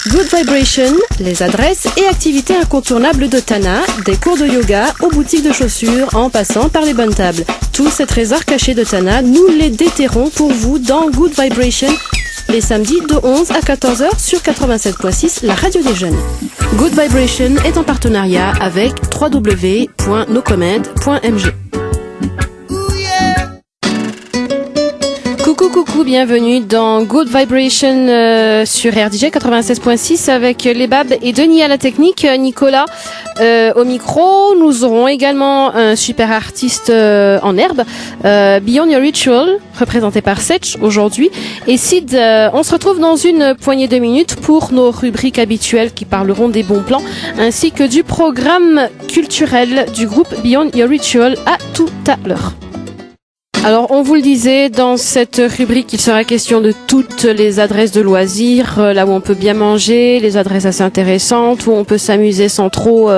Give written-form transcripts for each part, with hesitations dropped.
Good Vibration, les adresses et activités incontournables de Tana, des cours de yoga aux boutiques de chaussures en passant par les bonnes tables. Tous ces trésors cachés de Tana, nous les déterrons pour vous dans Good Vibration, les samedis de 11 à 14h sur 87.6, la radio des jeunes. Good Vibration est en partenariat avec www.nocomment.mg. Coucou, bienvenue dans Good Vibration sur RDJ 96.6 avec les Babs et Denis à la technique, Nicolas au micro. Nous aurons également un super artiste en herbe, Beyond Your Ritual, représenté par Setch aujourd'hui. Et Sid, on se retrouve dans une poignée de minutes pour nos rubriques habituelles qui parleront des bons plans ainsi que du programme culturel du groupe Beyond Your Ritual. À tout à l'heure. Alors, on vous le disait, dans cette rubrique, il sera question de toutes les adresses de loisirs, là où on peut bien manger, les adresses assez intéressantes, où on peut s'amuser sans trop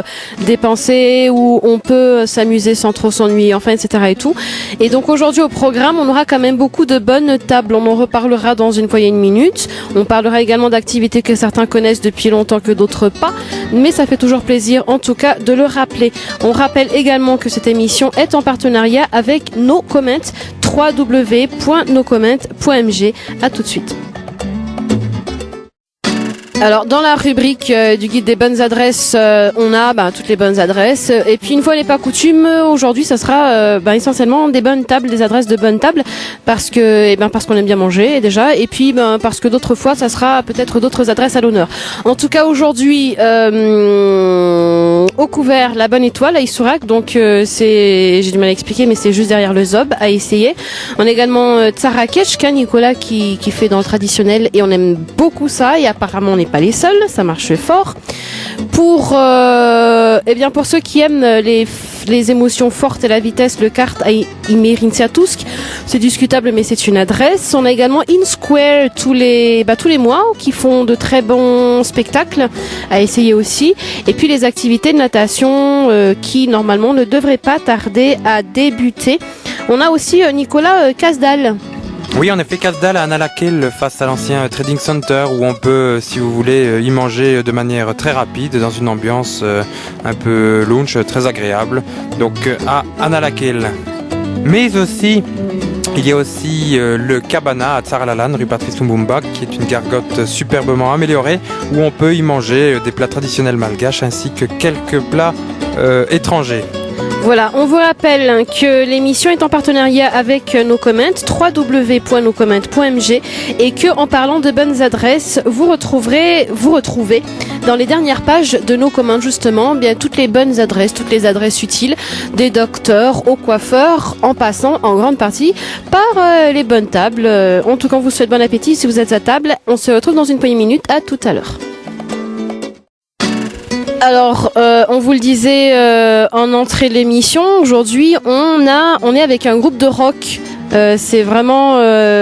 dépenser, où on peut s'amuser sans trop s'ennuyer, enfin, etc. et tout. Et donc, aujourd'hui, au programme, on aura quand même beaucoup de bonnes tables. On en reparlera dans une poignée de minutes. On parlera également d'activités que certains connaissent depuis longtemps que d'autres pas. Mais ça fait toujours plaisir, en tout cas, de le rappeler. On rappelle également que cette émission est en partenariat avec Nocomment, www.nocomment.mg. À tout de suite. Alors, dans la rubrique du guide des bonnes adresses, on a toutes les bonnes adresses. Et puis, une fois n'est pas coutume, aujourd'hui, ça sera essentiellement des bonnes tables, des adresses de bonnes tables, parce qu'on aime bien manger déjà, et puis parce que d'autres fois, ça sera peut-être d'autres adresses à l'honneur. En tout cas, aujourd'hui, au couvert, la bonne étoile à Issourac. Donc, j'ai du mal à expliquer, mais c'est juste derrière le Zob, à essayer. On a également Tsarakechka, Nicolas, qui fait dans le traditionnel, et on aime beaucoup ça, et apparemment, on n'est pas les seuls, ça marche fort. Pour ceux qui aiment les émotions fortes et la vitesse, le kart à Imerintsiatusk, c'est discutable mais c'est une adresse. On a également In Square tous les mois qui font de très bons spectacles à essayer aussi. Et puis les activités de natation qui normalement ne devraient pas tarder à débuter. On a aussi Nicolas Kasdal. Oui, en effet, Kasdal à Annalakil face à l'ancien Trading Center où on peut, si vous voulez, y manger de manière très rapide dans une ambiance un peu lounge, très agréable. Donc à Annalakil. Mais aussi, il y a aussi le Cabana à Tsaralalan, rue Patrice Lumumba, qui est une gargote superbement améliorée où on peut y manger des plats traditionnels malgaches ainsi que quelques plats étrangers. Voilà, on vous rappelle que l'émission est en partenariat avec Nocomment, www.nocomment.mg, et que en parlant de bonnes adresses, vous retrouvez dans les dernières pages de Nocomment justement toutes les bonnes adresses, toutes les adresses utiles, des docteurs aux coiffeurs, en passant en grande partie par les bonnes tables. En tout cas, on vous souhaite bon appétit si vous êtes à table. On se retrouve dans une poignée de minutes. À tout à l'heure. Alors, on vous le disait en entrée de l'émission, aujourd'hui on est avec un groupe de rock. C'est vraiment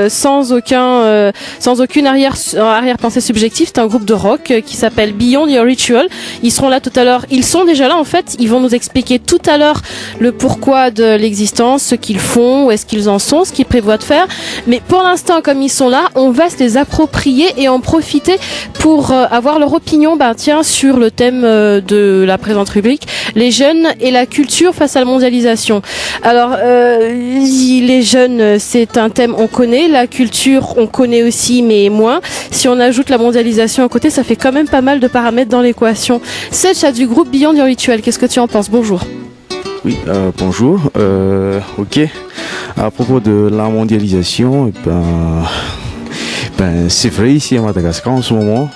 sans aucune arrière-pensée subjective. C'est un groupe de rock qui s'appelle Beyond Your Ritual. Ils seront là tout à l'heure. Ils sont déjà là en fait. Ils vont nous expliquer tout à l'heure le pourquoi de l'existence, ce qu'ils font, où est-ce qu'ils en sont, ce qu'ils prévoient de faire. Mais pour l'instant, comme ils sont là, on va se les approprier et en profiter pour avoir leur opinion sur le thème de la présente rubrique, les jeunes et la culture face à la mondialisation. Alors, les jeunes, c'est un thème on connaît, la culture on connaît aussi mais moins. Si on ajoute la mondialisation à côté, ça fait quand même pas mal de paramètres dans l'équation. Setch a du groupe Beyond Your Ritual, qu'est-ce que tu en penses? Bonjour. Oui, bonjour. Ok. À propos de la mondialisation, c'est vrai ici à Madagascar en ce moment.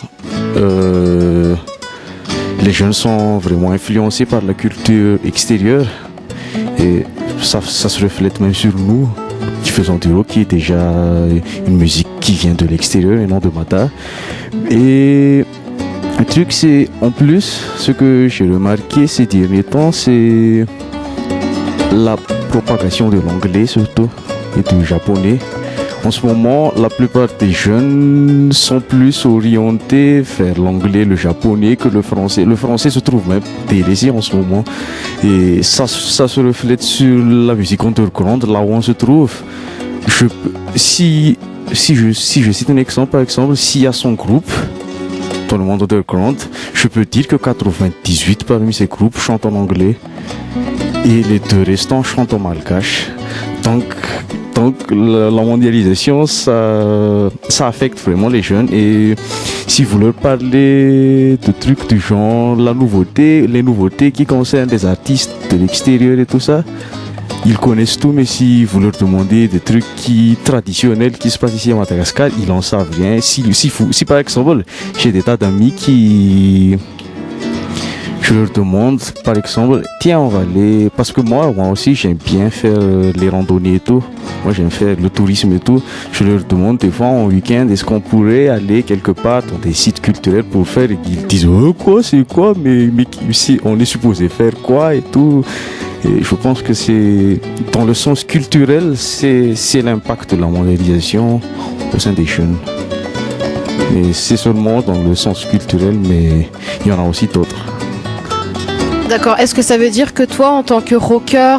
Les jeunes sont vraiment influencés par la culture extérieure et ça se reflète même sur nous qui faisons du rock, qui est déjà une musique qui vient de l'extérieur et non de Mata. Et un truc, c'est en plus, ce que j'ai remarqué ces derniers temps, c'est la propagation de l'anglais surtout et du japonais. En ce moment, la plupart des jeunes sont plus orientés vers l'anglais, le japonais que le français. Le français se trouve même délaissé en ce moment. Et ça se reflète sur la musique underground, là où on se trouve. Si je cite un exemple, par exemple, s'il y a son groupe dans le monde underground, je peux dire que 98 parmi ces groupes chantent en anglais et les 2 restants chantent en malgache. Donc la mondialisation, ça affecte vraiment les jeunes, et si vous leur parlez de trucs du genre les nouveautés qui concernent les artistes de l'extérieur et tout ça, ils connaissent tout, mais si vous leur demandez des trucs traditionnels qui se passent ici à Madagascar, ils en savent rien. Si par exemple, j'ai des tas d'amis je leur demande, par exemple, tiens, on va aller, parce que moi aussi j'aime bien faire les randonnées et tout, moi j'aime faire le tourisme et tout, je leur demande des fois en week-end, est-ce qu'on pourrait aller quelque part dans des sites culturels pour faire, et ils disent, quoi, c'est quoi, mais on est supposé faire quoi et tout. Et je pense que c'est, dans le sens culturel, c'est l'impact de la mondialisation au sein des jeunes. Et c'est seulement dans le sens culturel, mais il y en a aussi d'autres. D'accord. Est-ce que ça veut dire que toi, en tant que rocker,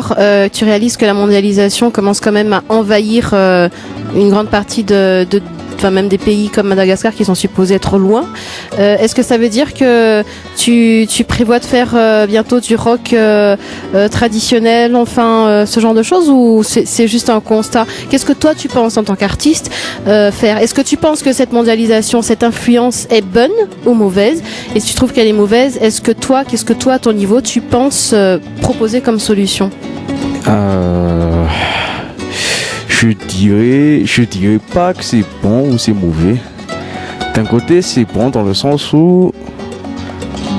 tu réalises que la mondialisation commence quand même à envahir une grande partie même des pays comme Madagascar qui sont supposés être loin. Est-ce que ça veut dire que tu prévois de faire bientôt du rock traditionnel, ce genre de choses, ou c'est juste un constat? Qu'est-ce que toi tu penses en tant qu'artiste faire? Est-ce que tu penses que cette mondialisation, cette influence est bonne ou mauvaise? Et si tu trouves qu'elle est mauvaise, qu'est-ce que toi, à ton niveau, tu penses proposer comme solution? Je dirais pas que c'est bon ou c'est mauvais. D'un côté, c'est bon dans le sens où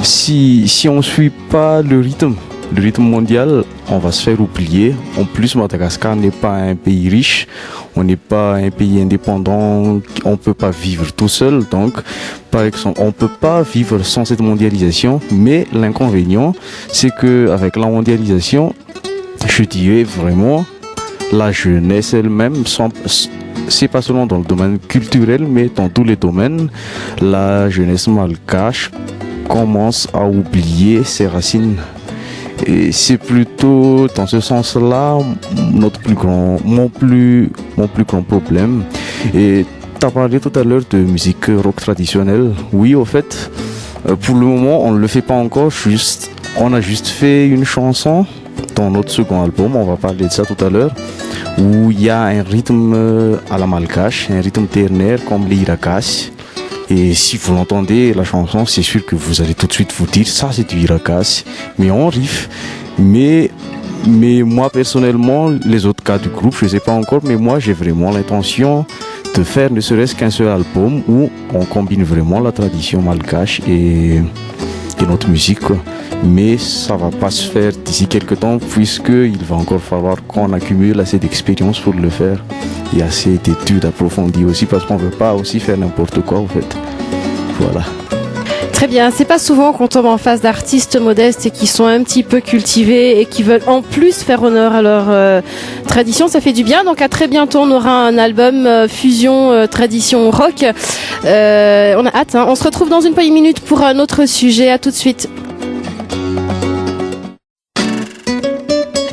si on suit pas le rythme mondial, on va se faire oublier. En plus, Madagascar n'est pas un pays riche, on n'est pas un pays indépendant, on peut pas vivre tout seul. Donc, par exemple, on peut pas vivre sans cette mondialisation. Mais l'inconvénient, c'est que avec la mondialisation, je dirais vraiment, la jeunesse elle-même, c'est pas seulement dans le domaine culturel, mais dans tous les domaines, la jeunesse malgache commence à oublier ses racines. Et c'est plutôt dans ce sens-là mon plus grand problème. Et tu as parlé tout à l'heure de musique rock traditionnelle. Oui, au fait, pour le moment, on ne le fait pas encore. On a juste fait une chanson dans notre second album, on va parler de ça tout à l'heure, où il y a un rythme à la malgache, un rythme ternaire comme l'Irakas. Et si vous l'entendez, la chanson, c'est sûr que vous allez tout de suite vous dire, ça c'est du Irakas, mais on riff. Mais moi personnellement, les autres cas du groupe, je ne sais pas encore, mais moi j'ai vraiment l'intention de faire ne serait-ce qu'un seul album où on combine vraiment la tradition malgache et notre musique, quoi. Mais ça va pas se faire d'ici quelques temps, puisqu'il va encore falloir qu'on accumule assez d'expérience pour le faire et assez d'études approfondies aussi, parce qu'on veut pas aussi faire n'importe quoi en fait. Voilà. Très bien, c'est pas souvent qu'on tombe en face d'artistes modestes et qui sont un petit peu cultivés et qui veulent en plus faire honneur à leur tradition, ça fait du bien. Donc à très bientôt, on aura un album fusion tradition rock. On a hâte, hein. On se retrouve dans une poignée de minutes pour un autre sujet. À tout de suite.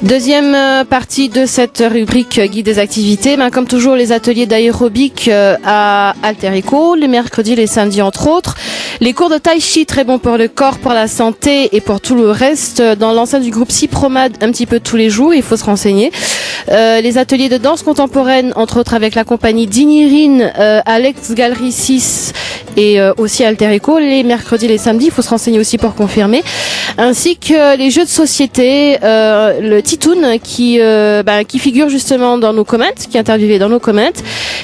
Deuxième partie de cette rubrique guide des activités, comme toujours les ateliers d'aérobic à Alter Eco, les mercredis, les samedis entre autres. Les cours de tai chi, très bon pour le corps, pour la santé et pour tout le reste. Dans l'enceinte du groupe Cypromad, un petit peu tous les jours, il faut se renseigner. Les ateliers de danse contemporaine, entre autres avec la compagnie d'Inirin, Alex Galerie 6 et aussi Alter Eco, les mercredis, les samedis, il faut se renseigner aussi pour confirmer. Ainsi que les jeux de société, le Titoon qui figure justement dans nos comments, qui est interviewé dans nos comments.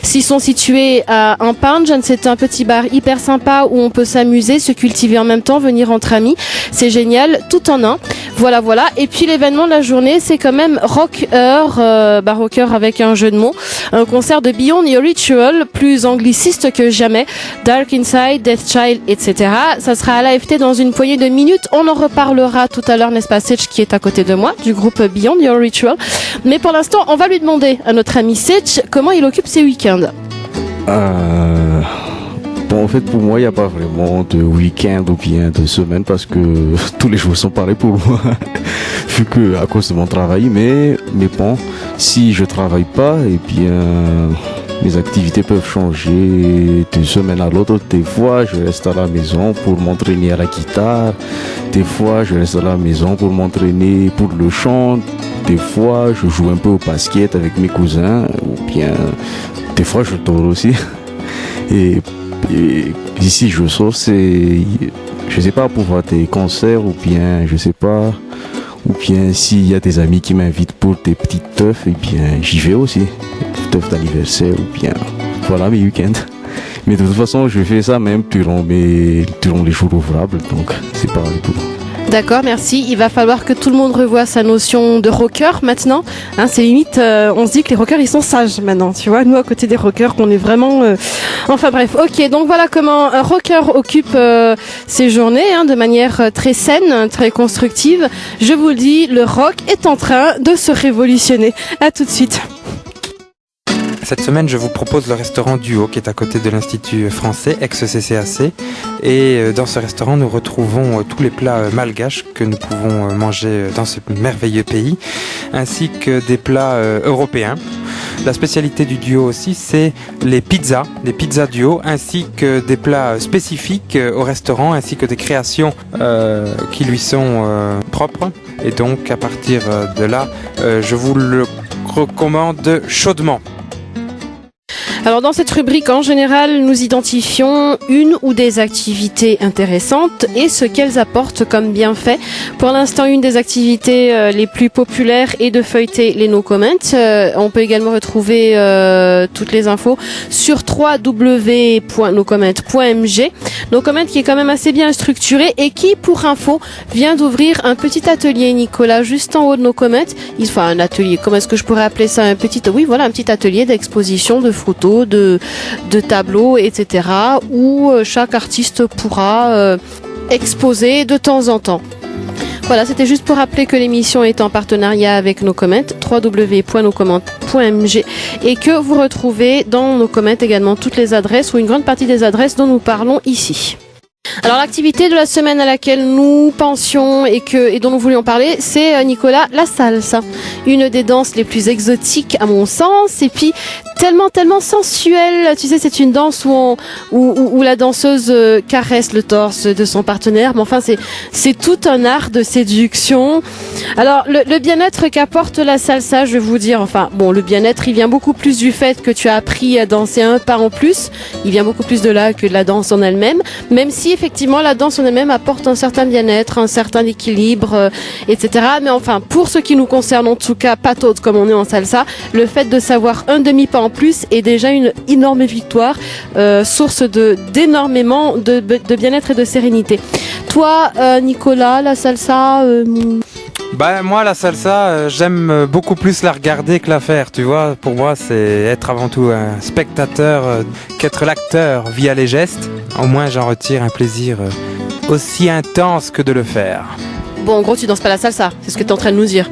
S'ils sont situés à Impange, c'est un petit bar hyper sympa où on peut s'amuser, se cultiver en même temps, venir entre amis. C'est génial, tout en un. Voilà. Et puis l'événement de la journée, c'est quand même Rocker, Rocker avec un jeu de mots. Un concert de Beyond Your Ritual, plus angliciste que jamais. Dark Inside, Death Child, etc. Ça sera à l'AFT dans une poignée de minutes. On en reparlera tout à l'heure, n'est-ce pas, Sitch, qui est à côté de moi, du groupe Beyond Your Ritual. Mais pour l'instant, on va lui demander à notre ami Sitch comment il occupe ses week-ends. Bon, en fait, pour moi, il n'y a pas vraiment de week-end ou bien de semaine parce que tous les jours sont pareils pour moi, vu que à cause de mon travail. Mais bon, si je travaille pas, eh bien, Mes activités peuvent changer d'une semaine à l'autre. Des fois, je reste à la maison pour m'entraîner à la guitare. Des fois, je reste à la maison pour m'entraîner pour le chant. Des fois, je joue un peu au basket avec mes cousins. Ou bien, des fois, je dors aussi. Et ici, je sors, je sais pas, pour voir des concerts ou bien, je sais pas. Ou bien s'il y a des amis qui m'invitent pour des petites teufs, et bien j'y vais aussi. Teufs d'anniversaire ou bien voilà mes week-ends. Mais de toute façon je fais ça même durant les jours ouvrables, donc c'est pas du tout. D'accord, merci. Il va falloir que tout le monde revoie sa notion de rocker maintenant. Hein, c'est limite, on se dit que les rockers ils sont sages maintenant, tu vois. Nous à côté des rockers, qu'on est vraiment. Enfin bref, ok. Donc voilà comment un rocker occupe ses journées de manière très saine, très constructive. Je vous le dis, le rock est en train de se révolutionner. À tout de suite. Cette semaine, je vous propose le restaurant Duo qui est à côté de l'Institut français, ex-CCAC. Et dans ce restaurant, nous retrouvons tous les plats malgaches que nous pouvons manger dans ce merveilleux pays, ainsi que des plats européens. La spécialité du Duo aussi, c'est les pizzas Duo, ainsi que des plats spécifiques au restaurant, ainsi que des créations qui lui sont propres. Et donc, à partir de là, je vous le recommande chaudement. Alors dans cette rubrique, en général, nous identifions une ou des activités intéressantes et ce qu'elles apportent comme bienfait. Pour l'instant, une des activités les plus populaires est de feuilleter les no comments. On peut également retrouver toutes les infos sur www.nocomment.mg. No comment qui est quand même assez bien structuré et qui, pour info, vient d'ouvrir un petit atelier, Nicolas, juste en haut de No comment. Enfin, un atelier, comment est-ce que je pourrais appeler ça? Un petit atelier d'exposition de photos, de tableaux, etc. où chaque artiste pourra exposer de temps en temps. Voilà, c'était juste pour rappeler que l'émission est en partenariat avec No comment, www.nocomment.mg, et que vous retrouvez dans No comment également toutes les adresses ou une grande partie des adresses dont nous parlons ici. Alors l'activité de la semaine à laquelle nous pensions et dont nous voulions parler, c'est Nicolas, la salsa. Une des danses les plus exotiques à mon sens, et puis tellement sensuelle. Tu sais, c'est une danse où la danseuse caresse le torse de son partenaire. Mais enfin, c'est tout un art de séduction. Alors le bien-être qu'apporte la salsa, je vais vous dire. Enfin bon, le bien-être, il vient beaucoup plus du fait que tu as appris à danser un pas en plus. Il vient beaucoup plus de là que de la danse en elle-même. Même si effectivement la danse en elle-même apporte un certain bien-être, un certain équilibre, etc. Mais enfin, pour ce qui nous concerne, en tout cas, pas toutes comme on est en salsa, le fait de savoir un demi-pas en plus est déjà une énorme victoire, source d'énormément de bien-être et de sérénité. Toi, Nicolas, la salsa Moi, la salsa, j'aime beaucoup plus la regarder que la faire, tu vois. Pour moi, c'est être avant tout un spectateur qu'être l'acteur via les gestes. Au moins, j'en retire un plaisir aussi intense que de le faire. Bon, en gros, tu danses pas la salsa, c'est ce que tu es en train de nous dire.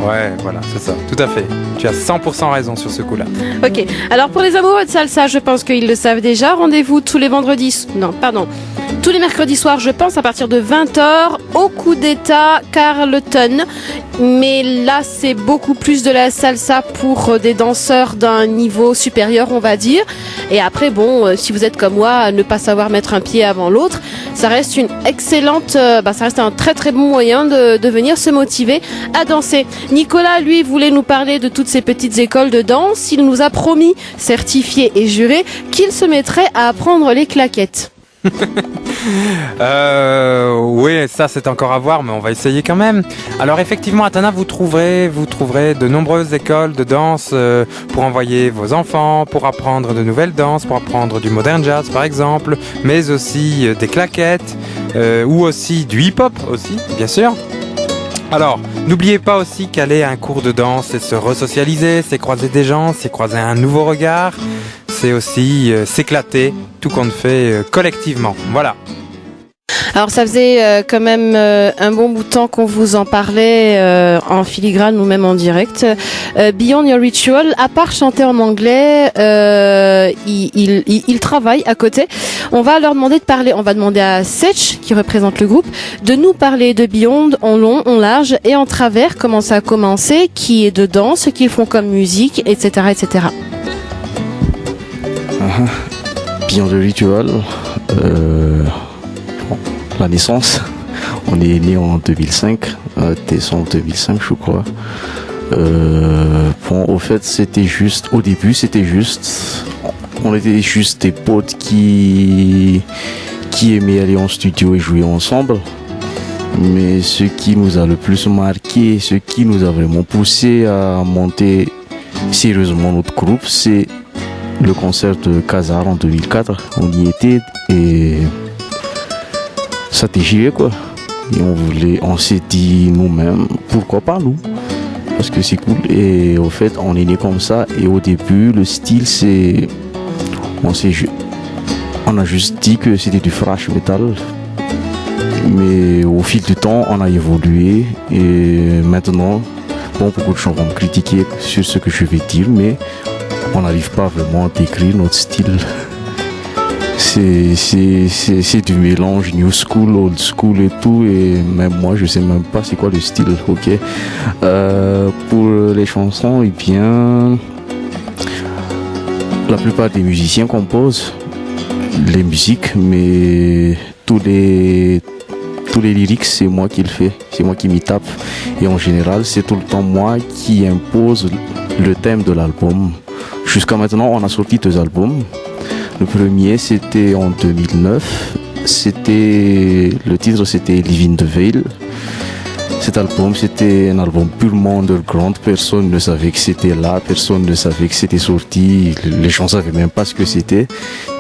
Ouais, voilà, c'est ça, tout à fait. Tu as 100% raison sur ce coup-là. Ok, alors pour les amoureux de salsa, je pense qu'ils le savent déjà. Rendez-vous tous les mercredis soirs, je pense, à partir de 20h, au Coup d'État Carleton. Mais là, c'est beaucoup plus de la salsa pour des danseurs d'un niveau supérieur, on va dire. Et après, bon, si vous êtes comme moi, à ne pas savoir mettre un pied avant l'autre, ça reste une excellente, ça reste un très très bon moyen de venir se motiver à danser. Nicolas, lui, voulait nous parler de toutes ces petites écoles de danse. Il nous a promis, certifié et juré, qu'il se mettrait à apprendre les claquettes. Oui, ça c'est encore à voir, mais on va essayer quand même. Alors effectivement, à Tana, vous trouverez de nombreuses écoles de danse pour envoyer vos enfants, pour apprendre de nouvelles danses, pour apprendre du modern jazz par exemple, mais aussi des claquettes, ou aussi du hip-hop aussi, bien sûr. Alors, n'oubliez pas aussi qu'aller à un cours de danse, c'est se resocialiser, c'est croiser des gens, c'est croiser un nouveau regard, c'est aussi s'éclater, tout compte fait collectivement. Voilà. Alors ça faisait quand même un bon bout de temps qu'on vous en parlait en filigrane ou même en direct. Beyond Your Ritual, à part chanter en anglais, il travaille à côté. On va leur demander de parler, on va demander à Setch, qui représente le groupe, de nous parler de Beyond en long, en large et en travers, comment ça a commencé, qui est dedans, ce qu'ils font comme musique, etc., etc. Beyond the Ritual, la naissance, on est né en 2005, décembre 2005 je crois. Au fait c'était juste, au début c'était juste, on était juste des potes qui aimaient aller en studio et jouer ensemble. Mais ce qui nous a le plus marqué, ce qui nous a vraiment poussé à monter sérieusement notre groupe, c'est le concert de Khazar en 2004. On y était et ça déchirait quoi. Et on s'est dit nous-mêmes, pourquoi pas nous? Parce que c'est cool. Et au fait, on est né comme ça. Et au début, le style, c'est, on a juste dit que c'était du thrash metal. Mais au fil du temps, on a évolué et maintenant, beaucoup de gens vont me critiquer sur ce que je vais dire, mais on n'arrive pas vraiment à décrire notre style. C'est du mélange new school, old school et tout, et même moi, je sais même pas c'est quoi le style, ok. Pour les chansons, eh bien, la plupart des musiciens composent les musiques, mais tous les lyrics, c'est moi qui le fais, c'est moi qui m'y tape. Et en général, c'est tout le temps moi qui impose le thème de l'album. Jusqu'à maintenant, on a sorti 2 albums. Le premier, c'était en 2009. Le titre, c'était Live in the Veil. Cet album, c'était un album purement underground. Personne ne savait que c'était là, personne ne savait que c'était sorti. Les gens ne savaient même pas ce que c'était.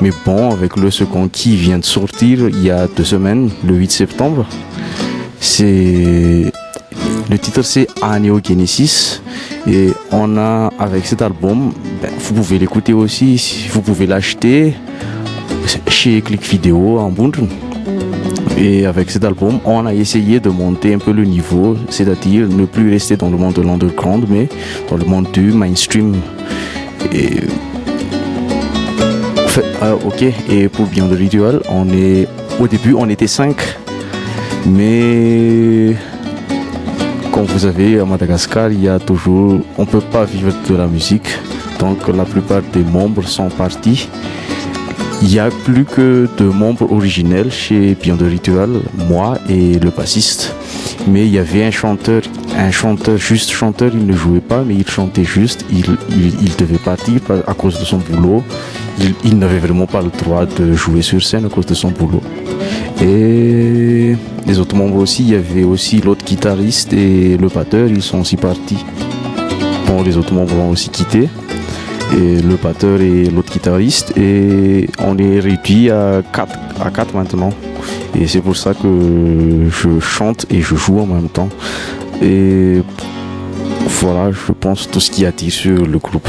Mais bon, avec le second qui vient de sortir il y a 2 semaines, le 8 septembre, le titre c'est Aneogenesis. Et on a, avec cet album, vous pouvez l'écouter aussi, vous pouvez l'acheter chez Click Video en Bundle. Et avec cet album, on a essayé de monter un peu le niveau, c'est-à-dire ne plus rester dans le monde de l'underground, mais dans le monde du mainstream. Et ok. Et pour Beyond the Ritual, au début, on était 5, mais comme vous savez, à Madagascar, on peut pas vivre de la musique, donc la plupart des membres sont partis. Il n'y a plus que 2 membres originels chez Beyond the Ritual, moi et le bassiste. Mais il y avait un chanteur, juste chanteur, il ne jouait pas, mais il chantait juste. Il devait partir à cause de son boulot. Il n'avait vraiment pas le droit de jouer sur scène à cause de son boulot. Et les autres membres aussi, il y avait aussi l'autre guitariste et le batteur, ils sont aussi partis. Bon, les autres membres ont aussi quitté. Et le batteur et l'autre guitariste, et on est réduit à 4 maintenant, et c'est pour ça que je chante et je joue en même temps. Et voilà, je pense tout ce qu'il y a à dire sur le groupe.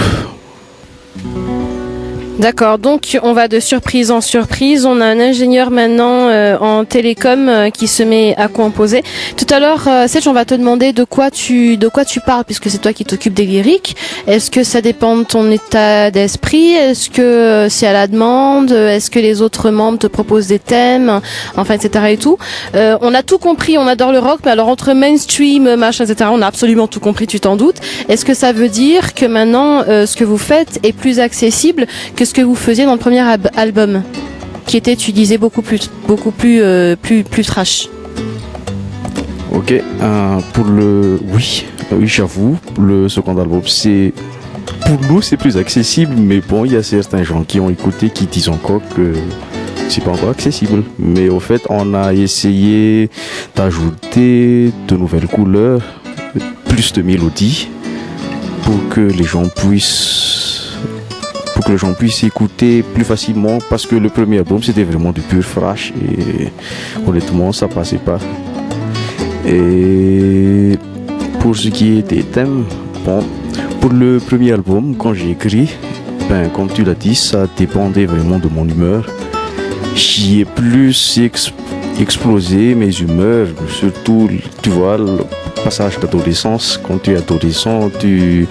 D'accord, donc on va de surprise en surprise. On a un ingénieur maintenant en télécom qui se met à composer. Tout à l'heure, Serge, on va te demander de quoi tu parles, puisque c'est toi qui t'occupes des lyriques. Est-ce que ça dépend de ton état d'esprit? Est-ce que c'est à la demande? Est-ce que les autres membres te proposent des thèmes? Enfin, etc. et tout. On a tout compris, on adore le rock, mais alors entre mainstream, machin, etc., on a absolument tout compris, tu t'en doutes. Est-ce que ça veut dire que maintenant, ce que vous faites est plus accessible que ce que vous faisiez dans le premier album, qui était, tu disais, beaucoup plus trash? Ok, oui, j'avoue, le second album, pour nous c'est plus accessible, mais bon, il y a certains gens qui ont écouté qui disent encore que c'est pas encore accessible. Mais au fait, on a essayé d'ajouter de nouvelles couleurs, plus de mélodies, pour que les gens puissent écouter plus facilement, parce que le premier album c'était vraiment du pur thrash et honnêtement ça passait pas. Et pour ce qui est des thèmes, bon, pour le premier album, quand j'ai écrit, comme tu l'as dit, ça dépendait vraiment de mon humeur. J'y ai plus explosé mes humeurs, surtout, tu vois, le passage d'adolescence. Quand tu es adolescent, il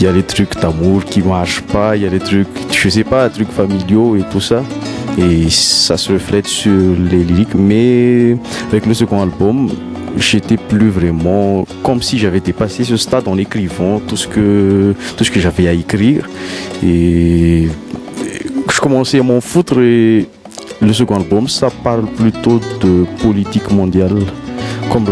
y a les trucs d'amour qui marchent pas, il y a les trucs, je sais pas, trucs familiaux et tout ça. Et ça se reflète sur les lyriques. Mais avec le second album, j'étais plus vraiment comme si j'avais dépassé ce stade en écrivant tout ce que j'avais à écrire. Et je commençais à m'en foutre et le second album, ça parle plutôt de politique mondiale, comme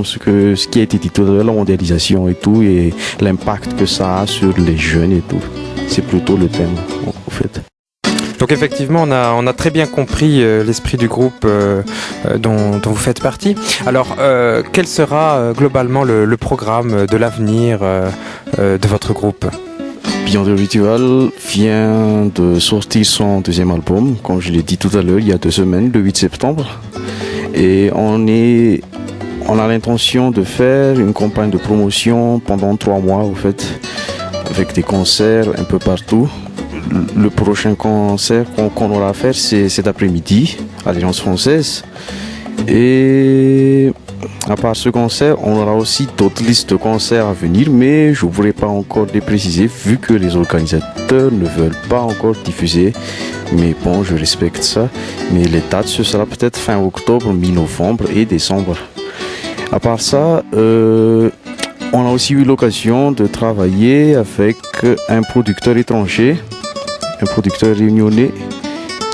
ce qui a été dit tout à l'heure, la mondialisation et tout, et l'impact que ça a sur les jeunes et tout. C'est plutôt le thème, en fait. Donc effectivement, on a très bien compris l'esprit du groupe dont vous faites partie. Alors, quel sera globalement le programme de l'avenir de votre groupe ? Beyond the Ritual vient de sortir son deuxième album, comme je l'ai dit tout à l'heure, il y a 2 semaines, le 8 septembre. Et on a l'intention de faire une campagne de promotion pendant 3 mois, en fait, avec des concerts un peu partout. Le prochain concert qu'on aura à faire, c'est cet après-midi à l'Alliance française. Et à part ce concert, on aura aussi d'autres listes de concerts à venir, mais je ne voudrais pas encore les préciser vu que les organisateurs ne veulent pas encore diffuser. Mais bon, je respecte ça. Mais les dates, ce sera peut-être fin octobre, mi-novembre et décembre. À part ça, on a aussi eu l'occasion de travailler avec un producteur étranger, un producteur réunionnais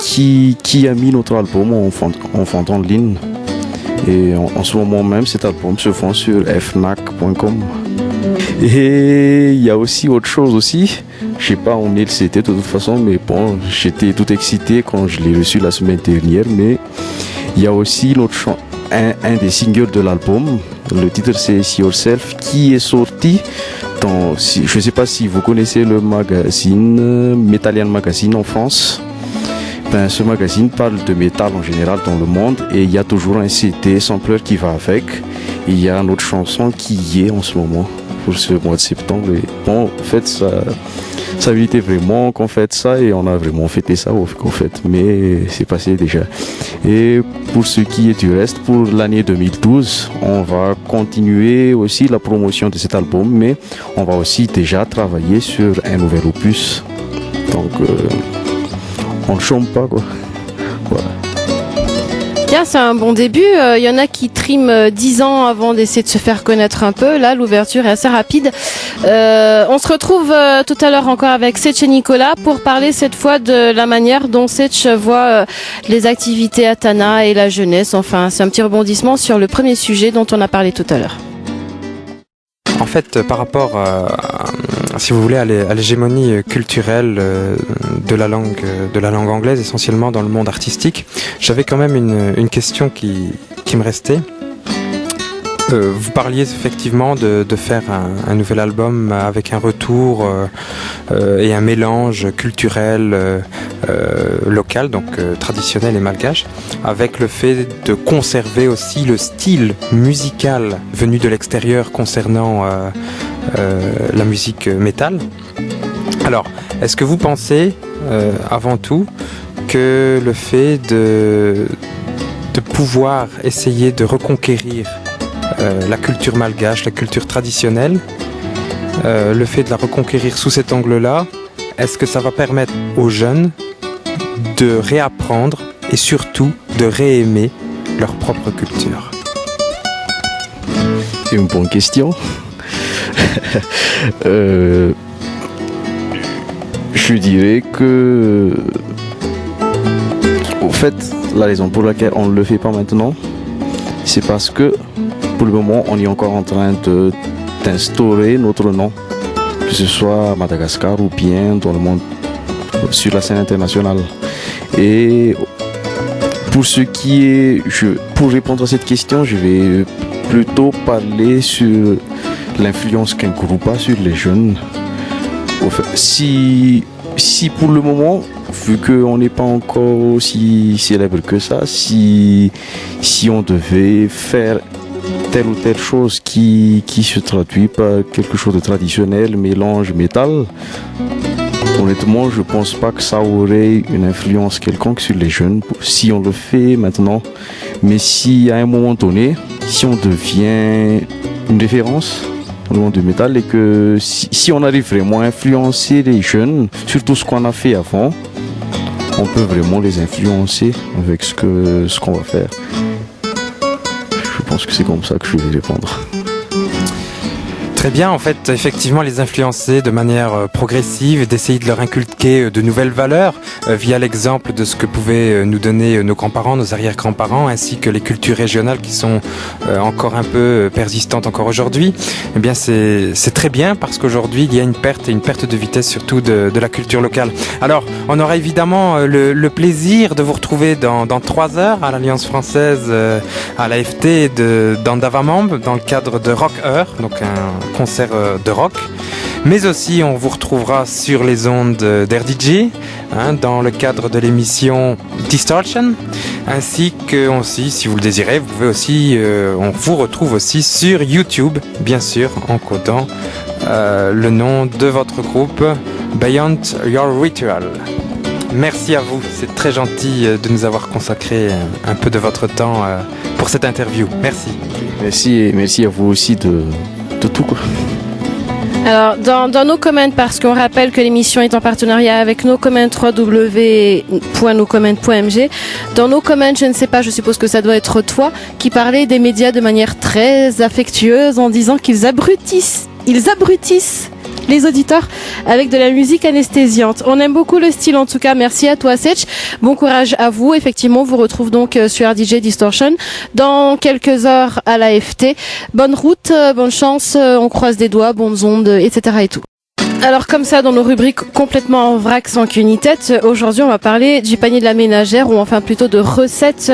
qui a mis notre album en vente en ligne. Et en ce moment même, cet album se vend sur fnac.com. Et il y a aussi autre chose aussi. Je sais pas où c'était de toute façon, mais bon, j'étais tout excité quand je l'ai reçu la semaine dernière. Mais il y a aussi un des singles de l'album. Le titre c'est See Yourself qui est sorti dans, je ne sais pas si vous connaissez le magazine Metallian Magazine en France. Ben, ce magazine parle de métal en général dans le monde et il y a toujours un CD sampleur qui va avec. Et il y a notre chanson qui y est en ce moment pour ce mois de septembre. Et bon, en fait, ça méritait vraiment qu'on fête ça et on a vraiment fêté ça en fait. Mais c'est passé déjà. Et pour ce qui est du reste, pour l'année 2012, on va continuer aussi la promotion de cet album, mais on va aussi déjà travailler sur un nouvel opus. Donc, on ne chôme pas, quoi. Voilà. Bien, c'est un bon début. Il y en a qui triment 10 ans avant d'essayer de se faire connaître un peu. Là, l'ouverture est assez rapide. On se retrouve tout à l'heure encore avec Setch et Nicolas pour parler cette fois de la manière dont Setch voit les activités à Tana et la jeunesse. Enfin, c'est un petit rebondissement sur le premier sujet dont on a parlé tout à l'heure. En fait, par rapport, si vous voulez, à l'hégémonie culturelle de la langue anglaise, essentiellement dans le monde artistique, j'avais quand même une question qui me restait. Vous parliez effectivement de faire un nouvel album avec un retour et un mélange culturel local, donc traditionnel et malgache, avec le fait de conserver aussi le style musical venu de l'extérieur concernant la musique métal. Alors, est-ce que vous pensez avant tout que le fait de pouvoir essayer de reconquérir la culture malgache, la culture traditionnelle, le fait de la reconquérir sous cet angle-là, est-ce que ça va permettre aux jeunes de réapprendre et surtout de réaimer leur propre culture? C'est une bonne question. Je dirais que, au fait, la raison pour laquelle on ne le fait pas maintenant, c'est parce que pour le moment, on est encore en train d'instaurer notre nom, que ce soit à Madagascar ou bien dans le monde, sur la scène internationale. Et pour ce qui est, pour répondre à cette question, je vais plutôt parler sur l'influence qu'un groupe a sur les jeunes. Si pour le moment, vu qu'on n'est pas encore aussi célèbre que ça, si on devait faire telle ou telle chose qui se traduit par quelque chose de traditionnel, mélange métal, honnêtement, je pense pas que ça aurait une influence quelconque sur les jeunes si on le fait maintenant. Mais si à un moment donné, si on devient une référence au monde du métal et que si on arrive vraiment à influencer les jeunes sur tout ce qu'on a fait avant, on peut vraiment les influencer avec ce qu'on va faire. Je pense que c'est comme ça que je vais répondre. Très bien, en fait, effectivement, les influencer de manière progressive et d'essayer de leur inculquer de nouvelles valeurs via l'exemple de ce que pouvaient nous donner nos grands-parents, nos arrière-grands-parents, ainsi que les cultures régionales qui sont encore un peu persistantes encore aujourd'hui. Eh bien, c'est très bien parce qu'aujourd'hui, il y a une perte de vitesse surtout de la culture locale. Alors, on aura évidemment le plaisir de vous retrouver dans 3 heures à l'Alliance française, à l'AFT dans Davamambe, dans le cadre de Rock Heure, donc un concert de rock. Mais aussi, on vous retrouvera sur les ondes d'RDJ, dans le cadre de l'émission Distortion, ainsi que aussi, si vous le désirez, vous pouvez aussi, on vous retrouve aussi sur YouTube, bien sûr, en codant le nom de votre groupe, Beyond Your Ritual. Merci à vous, c'est très gentil de nous avoir consacré un peu de votre temps pour cette interview. Merci. Merci et merci à vous aussi de tout, quoi. Alors, dans nos comments, parce qu'on rappelle que l'émission est en partenariat avec nos comments www.noscomments.mg. Dans nos comments, je ne sais pas, je suppose que ça doit être toi, qui parlait des médias de manière très affectueuse en disant qu'ils abrutissent les auditeurs avec de la musique anesthésiante. On aime beaucoup le style en tout cas. Merci à toi Setch. Bon courage à vous. Effectivement, on vous retrouve donc sur RDJ Distortion dans quelques heures à l'AFT. Bonne route, bonne chance, on croise des doigts, bonnes ondes, etc. et tout. Alors comme ça, dans nos rubriques complètement en vrac sans queue ni tête, aujourd'hui on va parler du panier de la ménagère, ou enfin plutôt de recettes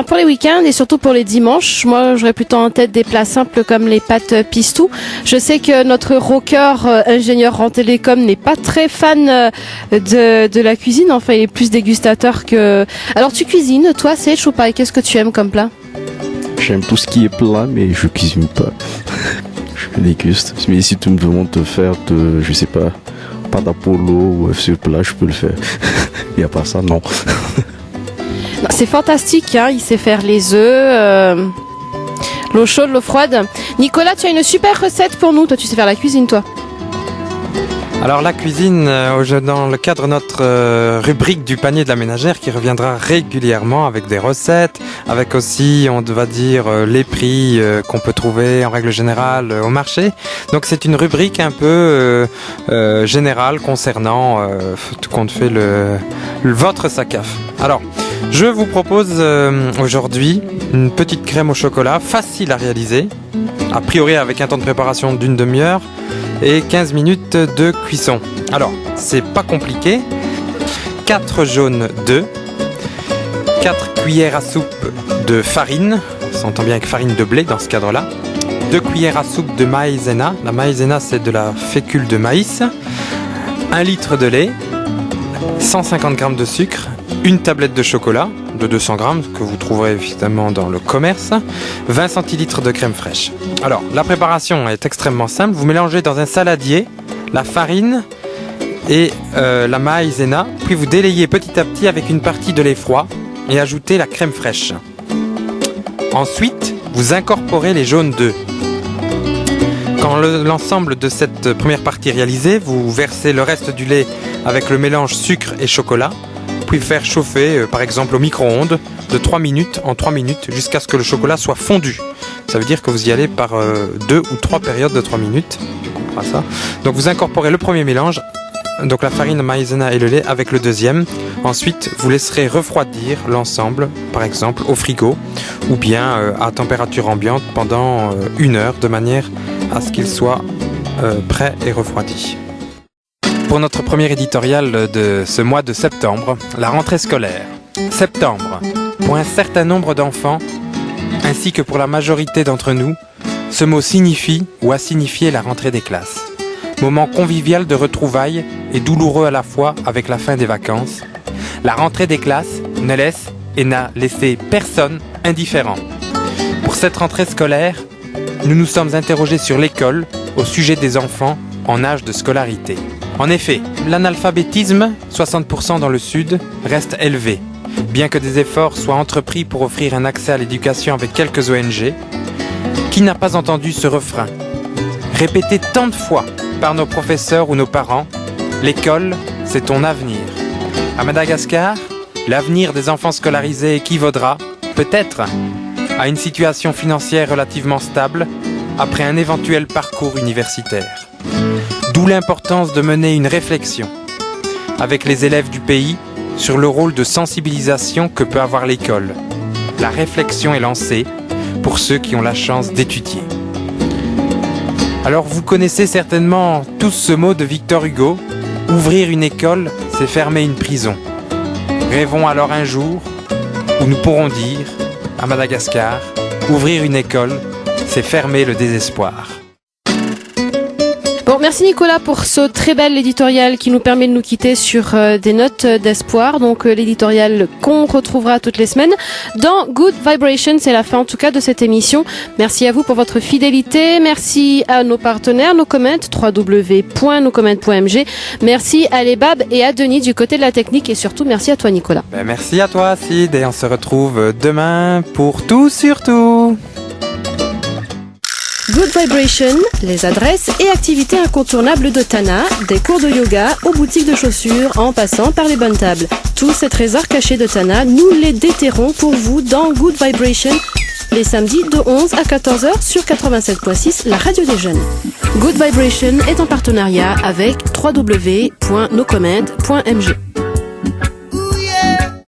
pour les week-ends et surtout pour les dimanches. Moi j'aurais plutôt en tête des plats simples comme les pâtes pistou. Je sais que notre rocker ingénieur en télécom n'est pas très fan de la cuisine, enfin il est plus dégustateur que... Alors tu cuisines toi, Sech, ou pas? Et qu'est-ce que tu aimes comme plat? J'aime tout ce qui est plat, mais je cuisine pas. Je déguste. Mais si tu me demandes de faire je sais pas, pas d'Apollo ou sur plat, je peux le faire. Il n'y a pas ça, non. C'est fantastique, hein, il sait faire les œufs, l'eau chaude, l'eau froide. Nicolas, tu as une super recette pour nous. Toi, tu sais faire la cuisine, toi? Alors la cuisine, dans le cadre de notre rubrique du panier de la ménagère qui reviendra régulièrement avec des recettes, avec aussi, on va dire, les prix qu'on peut trouver en règle générale au marché. Donc c'est une rubrique un peu générale concernant tout compte fait votre SACAF. Alors, je vous propose aujourd'hui une petite crème au chocolat facile à réaliser, a priori avec un temps de préparation d'une demi-heure et 15 minutes de cuisson. Alors, c'est pas compliqué. 4 jaunes d'œufs, 4 cuillères à soupe de farine, on s'entend bien avec farine de blé dans ce cadre-là, 2 cuillères à soupe de maïzena. La maïzena, c'est de la fécule de maïs, 1 litre de lait, 150 g de sucre, une tablette de chocolat de 200 g que vous trouverez évidemment dans le commerce, 20 centilitres de crème fraîche. Alors, la préparation est extrêmement simple. Vous mélangez dans un saladier la farine et la maïzena, puis vous délayez petit à petit avec une partie de lait froid et ajoutez la crème fraîche. Ensuite, vous incorporez les jaunes d'œufs. Quand l'ensemble de cette première partie est réalisé, vous versez le reste du lait avec le mélange sucre et chocolat, puis faire chauffer par exemple au micro-ondes de 3 minutes en 3 minutes jusqu'à ce que le chocolat soit fondu. Ça veut dire que vous y allez par 2 ou 3 périodes de 3 minutes. Tu comprends ça. Donc vous incorporez le premier mélange, donc la farine, maïzena et le lait avec le deuxième. Ensuite, vous laisserez refroidir l'ensemble, par exemple au frigo ou bien à température ambiante pendant 1 heure de manière à ce qu'il soit prêt et refroidi. Pour notre premier éditorial de ce mois de septembre, la rentrée scolaire. Septembre, pour un certain nombre d'enfants, ainsi que pour la majorité d'entre nous, ce mot signifie ou a signifié la rentrée des classes. Moment convivial de retrouvailles et douloureux à la fois avec la fin des vacances. La rentrée des classes ne laisse et n'a laissé personne indifférent. Pour cette rentrée scolaire, nous nous sommes interrogés sur l'école au sujet des enfants en âge de scolarité. En effet, l'analphabétisme, 60% dans le sud, reste élevé. Bien que des efforts soient entrepris pour offrir un accès à l'éducation avec quelques ONG, qui n'a pas entendu ce refrain, répété tant de fois par nos professeurs ou nos parents, l'école, c'est ton avenir. À Madagascar, l'avenir des enfants scolarisés équivaudra, peut-être, à une situation financière relativement stable, après un éventuel parcours universitaire. D'où l'importance de mener une réflexion avec les élèves du pays sur le rôle de sensibilisation que peut avoir l'école. La réflexion est lancée pour ceux qui ont la chance d'étudier. Alors vous connaissez certainement tous ce mot de Victor Hugo, « Ouvrir une école, c'est fermer une prison ». Rêvons alors un jour où nous pourrons dire, à Madagascar, ouvrir une école, c'est fermer le désespoir. Bon, merci Nicolas pour ce très bel éditorial qui nous permet de nous quitter sur des notes d'espoir. Donc l'éditorial qu'on retrouvera toutes les semaines dans Good Vibration. C'est la fin en tout cas de cette émission. Merci à vous pour votre fidélité. Merci à nos partenaires, NoComment, www.nocomment.mg. Merci à l'EBAB et à Denis du côté de la technique et surtout merci à toi Nicolas. Merci à toi Sid et on se retrouve demain pour tout sur tout. Good Vibration, les adresses et activités incontournables de Tana, des cours de yoga aux boutiques de chaussures en passant par les bonnes tables. Tous ces trésors cachés de Tana, nous les déterrons pour vous dans Good Vibration les samedis de 11 à 14h sur 87.6, la radio des jeunes. Good Vibration est en partenariat avec www.nocomment.mg.